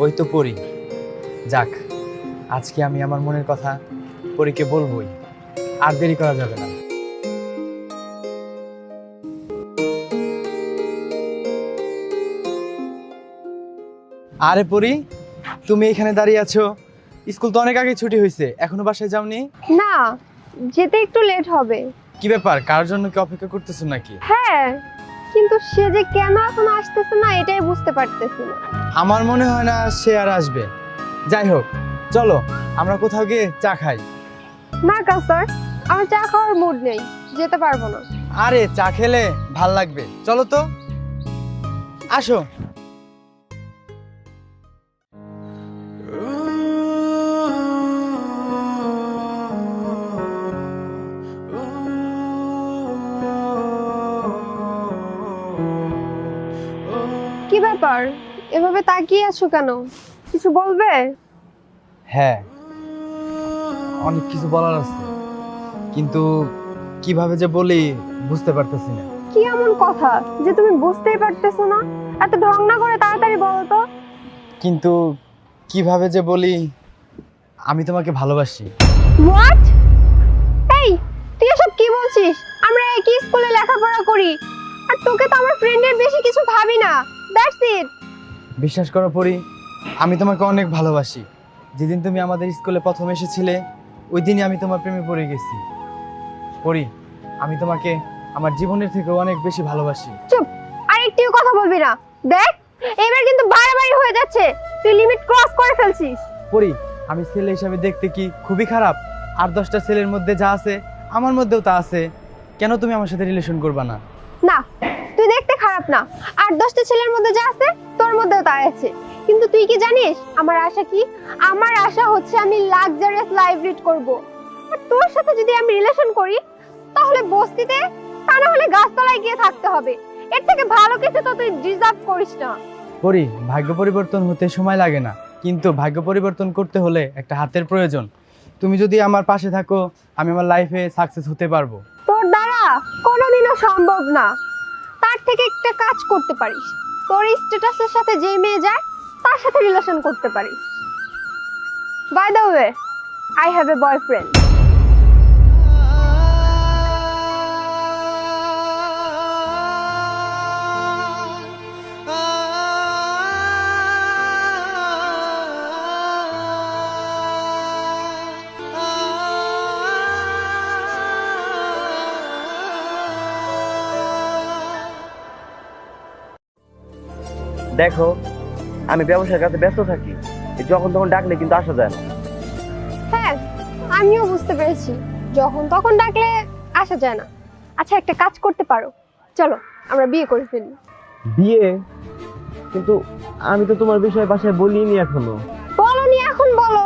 ওই তো পরি। যাক, আজকে আমি আমার মনের কথা পরীকে বলবোই, আর দেরি করা যাবে না। আরে পরি, তুমি এখানে দাঁড়িয়ে আছো? স্কুল তো অনেক আগে ছুটি হয়েছে, এখনো বাসায় যাওনি? না, যেতে একটু লেট হবে। কি ব্যাপার, কার জন্য কি অপেক্ষা করতেছো নাকি? হ্যাঁ, কিন্তু সে যে কেন এখন আসতেছে না এটাই বুঝতে পারতেছি না। আমার মনে হয় না সে আর আসবে। যাই হোক, চলো আমরা কোথাও গিয়ে চা খাই। না কাসার, আমার চা খাওয়ার মুড নেই, যেতে পারবো না। আরে চা খেলে ভাল লাগবে, চলো তো, আসো। কি ব্যাপার, এভাবে তাকিয়ে আছো কেন? কিছু বলবে? হ্যাঁ, অনেক কিছু বলার আছে, কিন্তু কিভাবে যে বলি বুঝতে পারতেছি না। কি এমন কথা যে তুমি বুঝতেই পারতেছো না? এত ঢং না করে তাড়াতাড়ি বলো তো। কিন্তু কিভাবে যে বলি, আমি তোমাকে ভালোবাসি। হোয়াট? এই, তুই এসব কি বলছিস? আমরা একই স্কুলে লেখাপড়া করি, আর তোকে তো আমার ফ্রেন্ডের বেশি কিছু ভাবি না। That's it. বিশ্বাস করো পরি, আমি তোমাকে অনেক ভালোবাসি। যেদিন তুমি আমাদের স্কুলে প্রথম এসেছিলে, ওই দিনই আমি তোমার প্রেমে পড়ে গেছি। পরি, আমি তোমাকে আমার জীবনের থেকে অনেক বেশি ভালোবাসি। চুপ, আর একটিও কথা বলবি না। দেখ, এবার কিন্তু বাড়াবাড়ি হয়ে যাচ্ছে, তুই লিমিট ক্রস করে ফেলছিস। পরি, আমি ছেলে হিসাবে দেখতে কি খুবই খারাপ? আর 10টা ছেলের মধ্যে যা আছে আমার মধ্যেও তা আছে, কেন তুমি আমার সাথে রিলেশন করবা না? না, তুই দেখতে খারাপ না, আর 10টা ছেলের মধ্যে যা আছে তোর মধ্যেও তাই আছে। কিন্তু তুই কি জানিস আমার আশা কি? আমার আশা হচ্ছে আমি লাক্সারিয়াস লাইফ লিড করব। আর তোর সাথে যদি আমি রিলেশন করি তাহলে বস্তিতে, তা না হলে গাছতলায় গিয়ে থাকতে হবে। এর থেকে ভালো কিছু তো তুই ডিজার্ভ করিস না। পরি, ভাগ্য পরিবর্তন হতে সময় লাগে না, কিন্তু ভাগ্য পরিবর্তন করতে হলে একটা হাতের প্রয়োজন। তুমি যদি আমার পাশে থাকো, আমি আমার লাইফে সাকসেস হতে পারবো। তোর দ্বারা কোনোদিনও সম্ভব না। তার থেকে একটা কাজ করতে পারিস, তোর স্ট্যাটাসের সাথে যে মেয়ে যায় তার সাথে রিলেশন করতে পারিস। By the way, I have a boyfriend. দেখো, আমি ব্যবসার কাছে ব্যস্ত থাকি, যখন তখন ডাকলে কিন্তু আসা যায় না। হ্যাঁ, আমিও বুঝতে পেরেছি, যখন তখন ডাকলে আসা যায় না। আচ্ছা, একটা কাজ করতে পারো, চলো আমরা বিয়ে করে ফেলি। বিয়ে? কিন্তু আমি তো তোমার বিষয়ে বাসায় বলিনি এখনো। বলনি এখন বলো,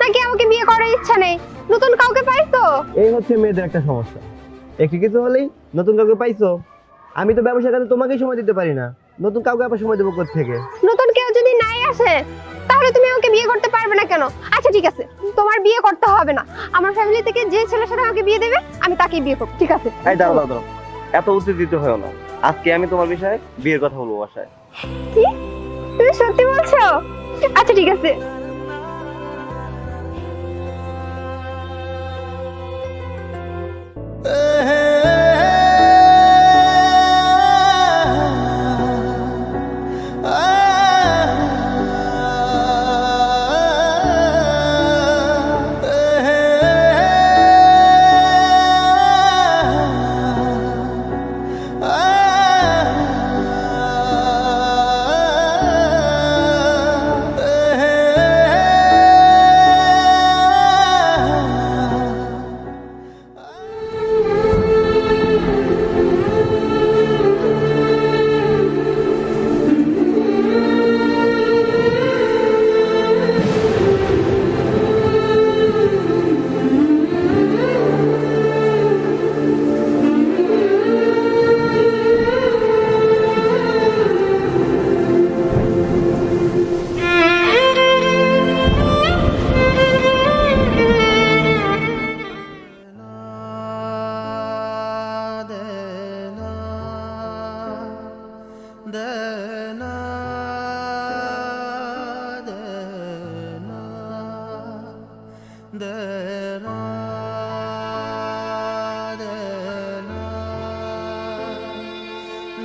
নাকি আমাকে বিয়ে করার ইচ্ছা নেই? নতুন কাউকে পাইছো? এই হচ্ছে মেয়েদের একটা সমস্যা, একটু কিছু হলেই নতুন কাউকে পাইছো। আমি তো ব্যবসার কাছে তোমাকেই সময় দিতে পারি না, নতুন কাউকে আবার সময় দেবো কোত্থেকে? নতুন কেউ যদি নাই আসে তাহলে তুমি আমাকে বিয়ে করতে পারবে না কেন? আচ্ছা ঠিক আছে, তোমার বিয়ে করতে হবে না। আমার ফ্যামিলি থেকে যে ছেলের সাথে আমাকে বিয়ে দেবে আমি তাকেই বিয়ে করব, ঠিক আছে? এই দাঁড়াও দাঁড়াও, এত উত্তেজিত হয়েও না। আজকে আমি তোমার বিষয়ে বিয়ের কথা বলবো বাসায়। কি, তুমি সত্যি বলছো? আচ্ছা ঠিক আছে।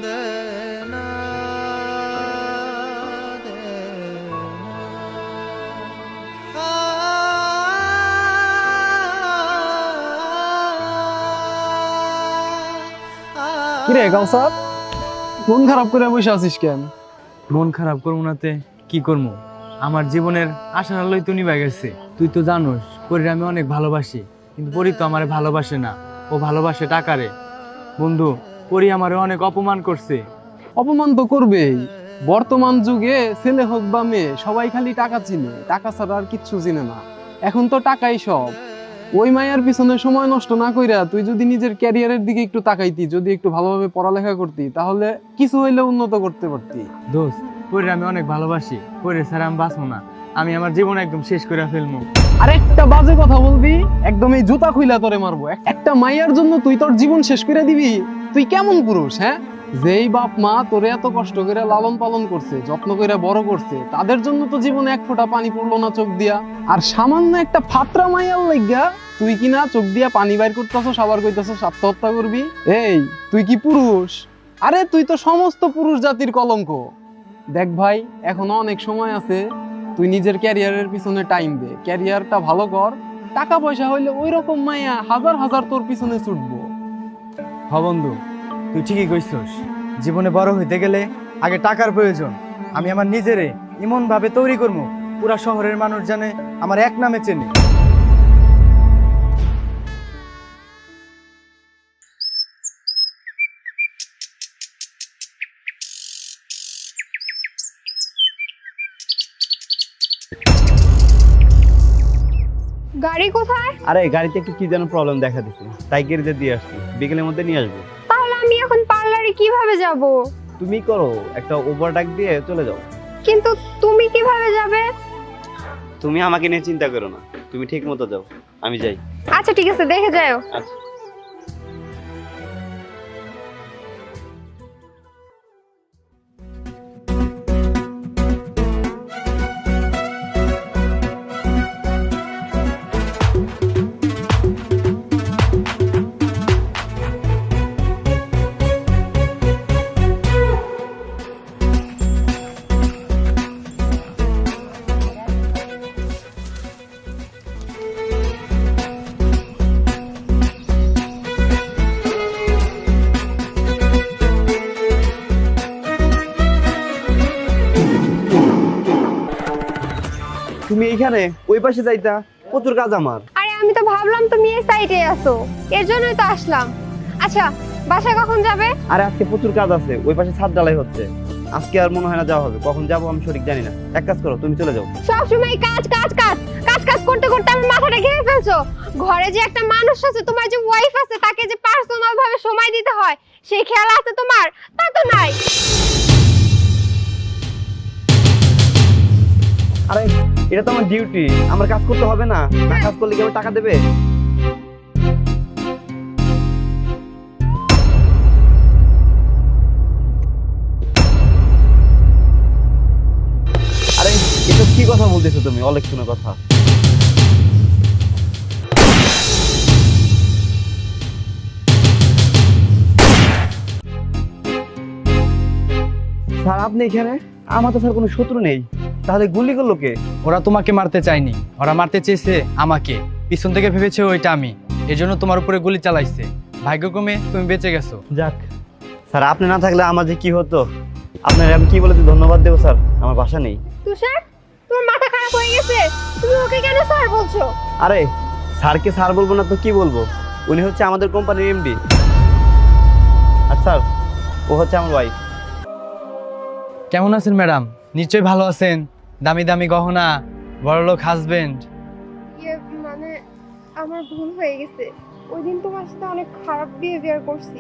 কিরে কাউসার, মন খারাপ করে বসে আছিস কেন? মন খারাপ করবো নাতে কি করবো, আমার জীবনের আশার আলোয় তো নিভে গেছে। তুই তো জানোস পরীর আমি অনেক ভালোবাসি, কিন্তু পরী তো আমারে ভালোবাসে না, ও ভালোবাসে টাকারে। বন্ধু, পরী আমারে অনেক অপমান করছে। অপমান তো করবেই। বর্তমান যুগে ছেলে হোক বা মেয়ে সবাই খালি টাকা চিনে, টাকা ছাড়া আর কিচ্ছু চিনে না। এখন তো টাকাই সব। ওই মায়ের পিছনে সময় নষ্ট না কইরা তুই যদি নিজের ক্যারিয়ারের দিকে একটু তাকাইতি, যদি একটু ভালোভাবে পড়ালেখা করতি, তাহলে কিছু হইলে উন্নত করতে পারতি। দোস্ত, পরীর আমি অনেক ভালোবাসি, পরী ছাড়া আমি বাঁচবো না। আমি আমার জীবন একদম শেষ করে ফেলবো। আর একটা বাজে কথা বলবি, একদম এই জুতা খুইলা তোরে মারবো। একটা মাইয়ার জন্য তুই তোর জীবন শেষ করে দিবি? তুই কেমন পুরুষ? হ্যাঁ, যেই বাপ মা তোরে এত কষ্ট করে লালন পালন করছে, যত্ন করে বড় করছে, তাদের জন্য তো জীবনে এক ফোঁটা পানি পড়লো না চোখ দিয়া। আর সামান্য একটা ফাত্রা মাইয়ার লাইগা তুই কিনা চোখ দিয়া পানি বাইর করতেছস, আবার কইতেছস আত্মহত্যা করবি? এই, তুই কি পুরুষ? আরে তুই তো সমস্ত পুরুষ জাতির কলঙ্ক। দেখ ভাই, এখনো অনেক সময় আছে, তুই নিজের ক্যারিয়ারের পিছনে টাইম দে, ক্যারিয়ারটা ভালো কর। টাকা পয়সা হইলে ওই রকম মাইয়া হাজার হাজার তোর পিছনে ছুটবো। হ বন্ধু, তুই ঠিকই কইছস। জীবনে বড় হইতে গেলে আগে টাকার প্রয়োজন। আমি আমার নিজেরে এমন ভাবে তৈরি করবো, পুরা শহরের মানুষ জানে আমার এক নামে চেনে। গাড়ি কোথায়? আরে গাড়িতে একটু কি যেন প্রবলেম দেখা দিচ্ছে, তাই গ্যারেজে দিয়ে আসছি, বিকেলের মধ্যে নিয়ে আসবো। তাহলে আমি এখন পার্লারে কিভাবে যাব? তুমি করো, একটা ওভার ডাক দিয়ে চলে যাও। কিন্তু তুমি কিভাবে যাবে? তুমি আমাকে নিয়ে চিন্তা করো না, তুমি ঠিক মতো যাও, আমি যাই। আচ্ছা ঠিক আছে, দেখে যাও। আচ্ছা। তুমি এইখানে ওই পাশে যাইতা, প্রচুর কাজ আমার। আরে আমি তো ভাবলাম তুমি এই সাইডে আছো, এর জন্যই তো আসলাম। আচ্ছা, বাসায় কখন যাবে? আরে আজকে প্রচুর কাজ আছে, ওই পাশে ছাদ ঢালাই হচ্ছে, আজকে আর মনে হয় না যাওয়া হবে। কখন যাবো আমি সঠিক জানি না। এক কাজ করো, তুমি চলে যাও। সব সময় কাজ কাজ কাজ কাজ কাজ করতে করতে আমার মাথাটা ঘিরে ফেলছো। ঘরে যে একটা মানুষ আছে, তোমার যে ওয়াইফ আছে, তাকে যে পার্সোনাল ভাবে সময় দিতে হয়, সেই খেয়াল আছে তোমার? তা তো নাই। আরে এটা তো আমার ডিউটি, আমার কাজ করতে হবে না? না কাজ করলে কি আমার টাকা দেবে? আরে এটা কি কথা বলতেছো তুমি, অলেক্ষণের কথা। স্যার আপনি এখানে? আমার তো স্যার কোনো শত্রু নেই, তাহলে গুলি করলো কে? ওরা তোমাকে মারতে চায়নি, ওরা মারতে চেয়েছে আমাকে। পিছন থেকে ভেবেছে ওইটা আমি, এজন্য তোমার উপরে গুলি চালাইছে। ভাগ্যক্রমে তুমি বেঁচে গেছো। যাক স্যার, আপনি না থাকলে আমার যে কি হতো। আপনার আমি কি বলে ধন্যবাদ দেবো স্যার, আমার ভাষা নেই। তুষার, তোমার মাথা খারাপ হয়ে গেছে? তুমি ওকে কেন স্যার বলছো? আরে স্যারকে স্যার বলবো না তো কি বলবো? উনি হচ্ছে আমাদের কোম্পানির এমডি। আর স্যার, ও হচ্ছে আমার ওয়াইফ। কেমন আছেন ম্যাডাম? নিশ্চয়ই ভালো আছেন। দামি দামি গহনা, বড়লোক হাজবেন্ড। মানে আমার ভুল হয়ে গেছে, ওই দিন তোমার সাথে অনেক খারাপ বিহেভিয়ার করছি,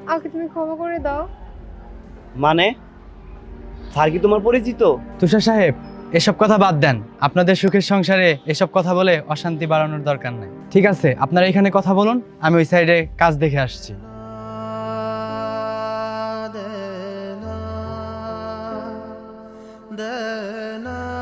আমাকে তুমি ক্ষমা করে দাও। মানে স্যার কি তোমার পরিচিত? তুষার সাহেব, এসব কথা বাদ দেন। আপনাদের সুখের সংসারে এসব কথা বলে অশান্তি বাড়ানোর দরকার নাই। ঠিক আছে, আপনারা এখানে কথা বলুন, আমি ওই সাইডে কাজ দেখে আসছি। da